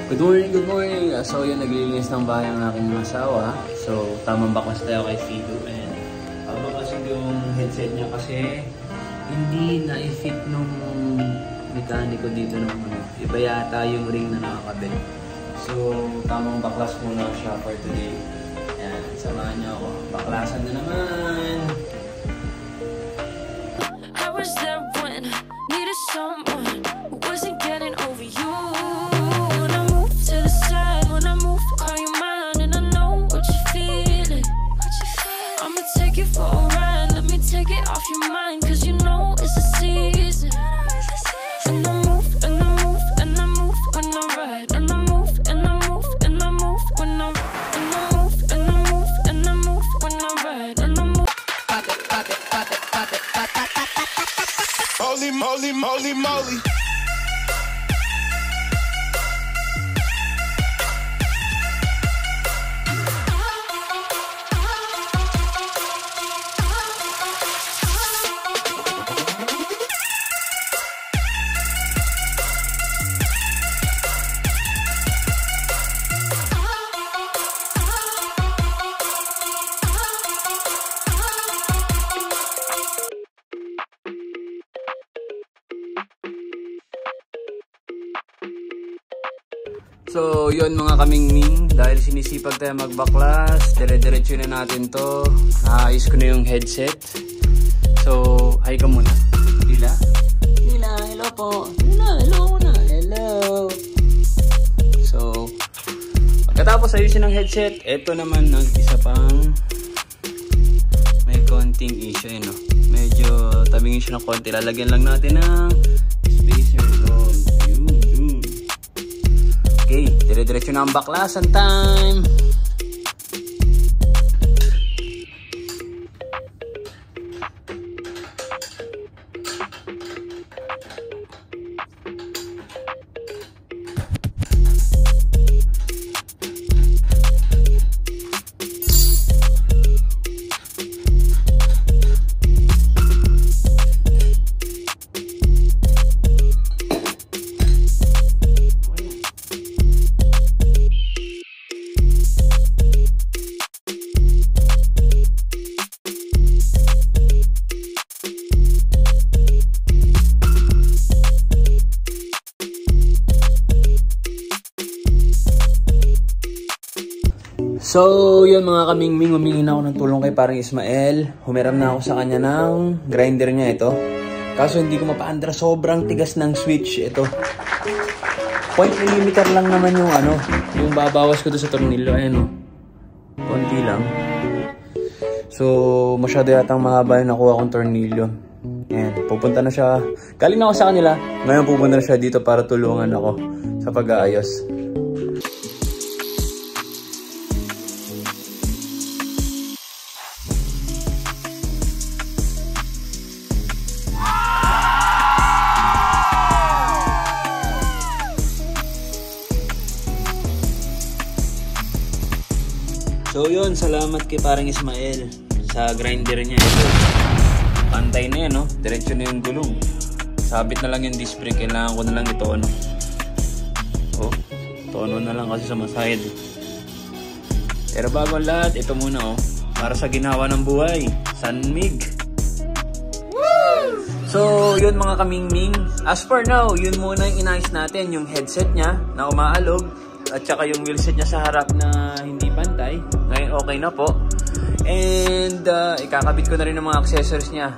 Good morning, good morning. So yun, naglilinis ng bahay ang aking mga asawa. So tamang baklas tayo kay Fido. And babakasin yung headset niya kasi hindi na-fit nung mekaniko dito ng iba yata yung ring na nakakabit. So tamang baklas muna siya for today. Ayan, samahan niyo ako. Baklasan na naman. I was there when needed someone who wasn't getting over you. For a ride, let me take it off your mind, cause you know it's a season. And I move, and I move, and I move when I ride. And I move, and I move, and I move when I move, and I move, and I move when I ride. And I move. Holy moly, moly, moly. So yun mga kamingming, dahil sinisipag tayo magbaklas, dire-diretso na natin to. Naayos ko na yung headset. So hi ka muna. Lila? Lila, hello po. Lila, hello muna. Hello. So pagkatapos ayusin ng headset, eto naman ang isa pang may konting issue, no? Medyo tabingin siya ng konti. Lalagyan lang natin ng spacer doon. Okay, dire-diretso na ang baklasan time. So, yun mga kamingming, humingi na ako ng tulong kay parang Ismael. Humiram na ako sa kanya ng grinder niya ito. Kaso hindi ko mapaandra, sobrang tigas ng switch ito. 0.mm lang naman yung yung babawas ko doon sa tornilyo. Ayan o, konti lang. So, masyado yatang mahaba yung nakuha kong tornilyo. Ayan, pupunta na siya. Galing na ako sa kanila, ngayon pupunta na siya dito para tulungan ako sa pag-aayos. So yun, salamat kay parang Ismael sa grinder niya ito. Pantay na yan, no? Diretso na yung gulong. Sabit na lang yung disc brake. Kailangan ko na lang ito, Oh, tono na lang kasi sa masahid. Pero bago ang lahat, ito muna, para sa ginawa ng buhay. Sanmig. Woo! So yun mga kamingming. As for now, yun muna yung inayos natin. Yung headset niya na umaalog. At saka yung wheelset niya sa harap na hindi pantay. Ngayon okay na po. And ikakabit ko na rin ng mga accessories niya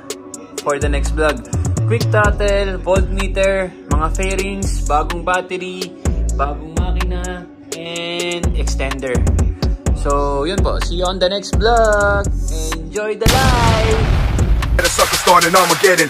for the next vlog. Quick throttle, voltmeter, mga fairings, bagong battery, bagong makina, and extender. So yun po. See you on the next vlog. Enjoy the life! The sucker started Armageddon.